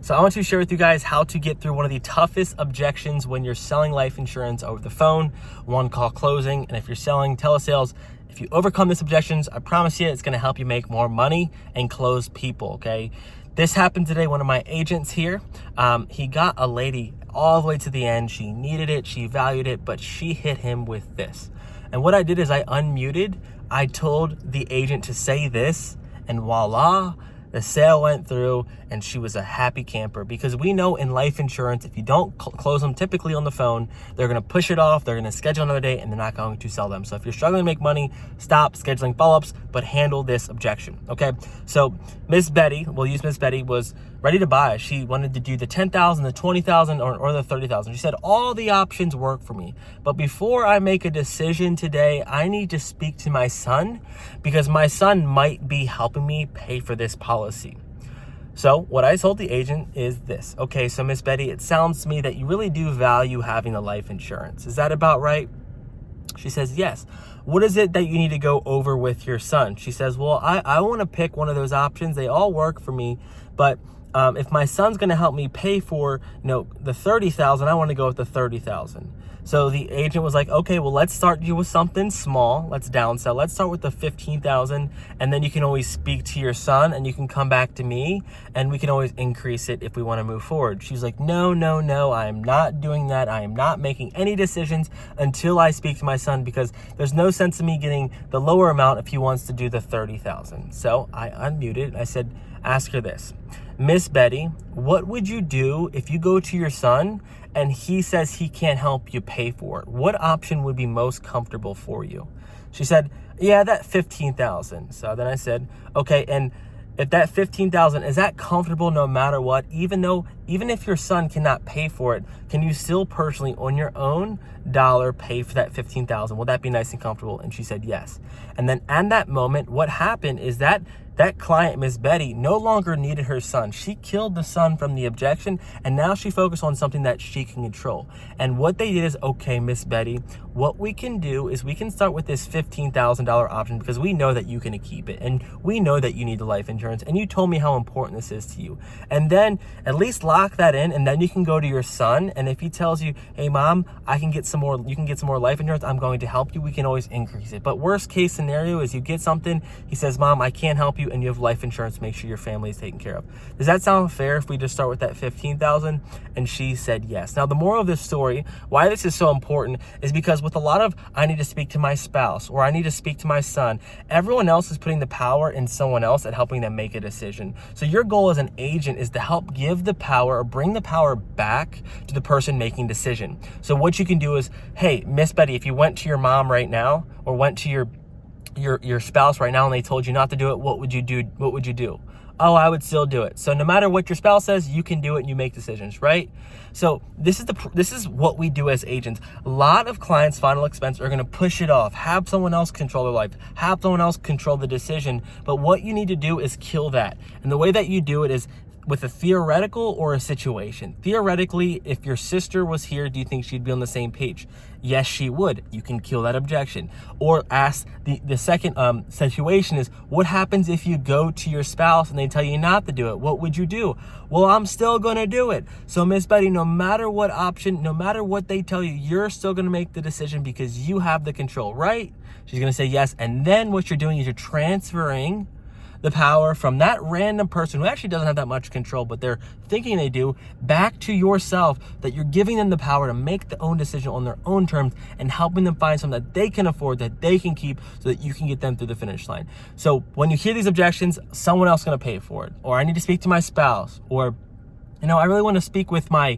So I want to share with you guys how to get through one of the toughest objections when you're selling life insurance over the phone, one call closing. And if you're selling telesales, if you overcome these objections, I promise you it's going to help you make more money and close people, okay? This happened today. One of my agents here, he got a lady all the way to the end. She needed it, she valued it, but she hit him with this. And what I did is I unmuted. I told the agent to say this, and voila, the sale went through and she was a happy camper, because we know in life insurance, if you don't close them typically on the phone, they're going to push it off, they're going to schedule another day, and they're not going to sell them. So if you're struggling to make money, stop scheduling follow-ups, but handle this objection, okay? So Miss Betty, we'll use Miss Betty, was ready to buy. She wanted to do the 10,000, the 20,000, or the 30,000. She said, all the options work for me. But before I make a decision today, I need to speak to my son, because my son might be helping me pay for this policy. So what I told the agent is this. Okay, so Miss Betty, it sounds to me that you really do value having the life insurance. Is that about right? She says, yes. What is it that you need to go over with your son? She says, well, I want to pick one of those options. They all work for me, but if my son's going to help me pay for, the 30,000, I want to go with the 30,000. So the agent was like, okay, well, let's start you with something small. Let's downsell. Let's start with the 15,000, and then you can always speak to your son, and you can come back to me, and we can always increase it if we want to move forward. She's like, no, I am not doing that. I am not making any decisions until I speak to my son, because there's no sense in me getting the lower amount if he wants to do the 30,000. So I unmuted. I said, ask her this. Miss Betty, what would you do if you go to your son and he says he can't help you pay for it? What option would be most comfortable for you? She said, yeah, that 15,000. So then I said, okay, and if that 15,000, is that comfortable no matter what? Even if your son cannot pay for it, can you still personally on your own dollar pay for that 15,000? Will that be nice and comfortable? And she said yes. And then at that moment, what happened is that client, Miss Betty, no longer needed her son. She killed the son from the objection, and now she focused on something that she can control. And what they did is, okay, Miss Betty, what we can do is we can start with this $15,000 option, because we know that you can keep it, and we know that you need the life insurance, and you told me how important this is to you. And then at least lock that in, and then you can go to your son, and if he tells you, hey mom, I can get some more, you can get some more life insurance, I'm going to help you, we can always increase it. But worst case scenario is you get something, he says, mom, I can't help you, and you have life insurance, make sure your family is taken care of. Does that sound fair if we just start with that 15,000? And she said yes. Now the moral of this story, why this is so important, is because with a lot of, I need to speak to my spouse, or I need to speak to my son, everyone else is putting the power in someone else and helping them make a decision. So your goal as an agent is to help give the power, or bring the power back to the person making decision. So what you can do is, hey, Miss Betty, if you went to your mom right now, or went to your spouse right now and they told you not to do it, what would you do? What would you do? Oh, I would still do it. So no matter what your spouse says, you can do it and you make decisions, right? So this is what we do as agents. A lot of clients' final expense are going to push it off, have someone else control their life, have someone else control the decision. But what you need to do is kill that. And the way that you do it is with a theoretical or a situation. Theoretically, if your sister was here, do you think she'd be on the same page? Yes, she would. You can kill that objection. Or ask the second situation is, what happens if you go to your spouse and they tell you not to do it? What would you do? Well, I'm still going to do it. So Miss Betty, no matter what option, no matter what they tell you, you're still going to make the decision because you have the control, right? She's going to say yes. And then what you're doing is you're transferring the power from that random person who actually doesn't have that much control, but they're thinking they do, back to yourself, that you're giving them the power to make the own decision on their own terms and helping them find something that they can afford, that they can keep, so that you can get them through the finish line. So when you hear these objections, someone else is going to pay for it, or I need to speak to my spouse, or I really want to speak with my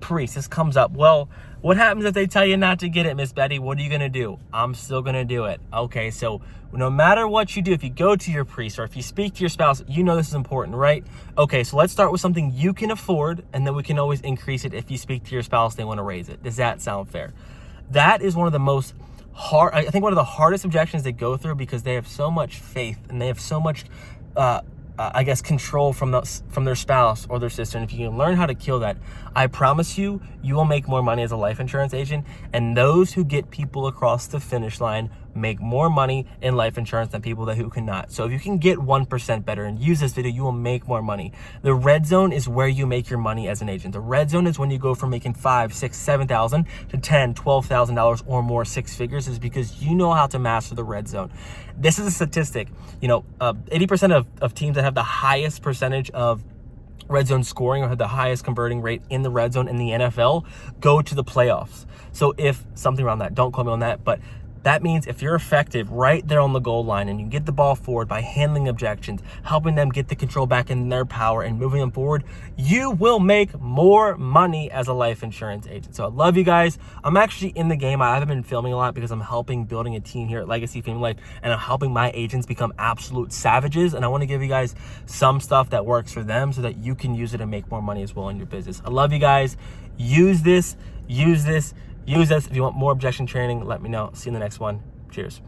priest. This comes up. Well, what happens if they tell you not to get it, Miss Betty? What are you going to do? I'm still going to do it. Okay, so no matter what you do, if you go to your priest or if you speak to your spouse, you know this is important, right? Okay, so let's start with something you can afford, and then we can always increase it if you speak to your spouse, they want to raise it. Does that sound fair? That is one of the most hard, I think one of the hardest objections they go through, because they have so much faith and they have so much control from their spouse or their sister. And if you can learn how to kill that, I promise you, you will make more money as a life insurance agent. And those who get people across the finish line make more money in life insurance than people who cannot. So if you can get 1% better and use this video, you will make more money. The red zone is where you make your money as an agent. The red zone is when you go from making $5,000, $6,000, $7,000 to $10,000, $12,000 or more, 6 figures, is because you know how to master the red zone. This is a statistic. 80% of teams that have the highest percentage of red zone scoring or have the highest converting rate in the red zone in the NFL go to the playoffs. So if something around that, don't quote me on that, but that means if you're effective right there on the goal line and you get the ball forward by handling objections, helping them get the control back in their power and moving them forward, you will make more money as a life insurance agent. So I love you guys. I'm actually in the game. I haven't been filming a lot because I'm helping building a team here at Legacy Family Life, and I'm helping my agents become absolute savages. And I want to give you guys some stuff that works for them so that you can use it and make more money as well in your business. I love you guys. Use this. If you want more objection training, let me know. See you in the next one. Cheers.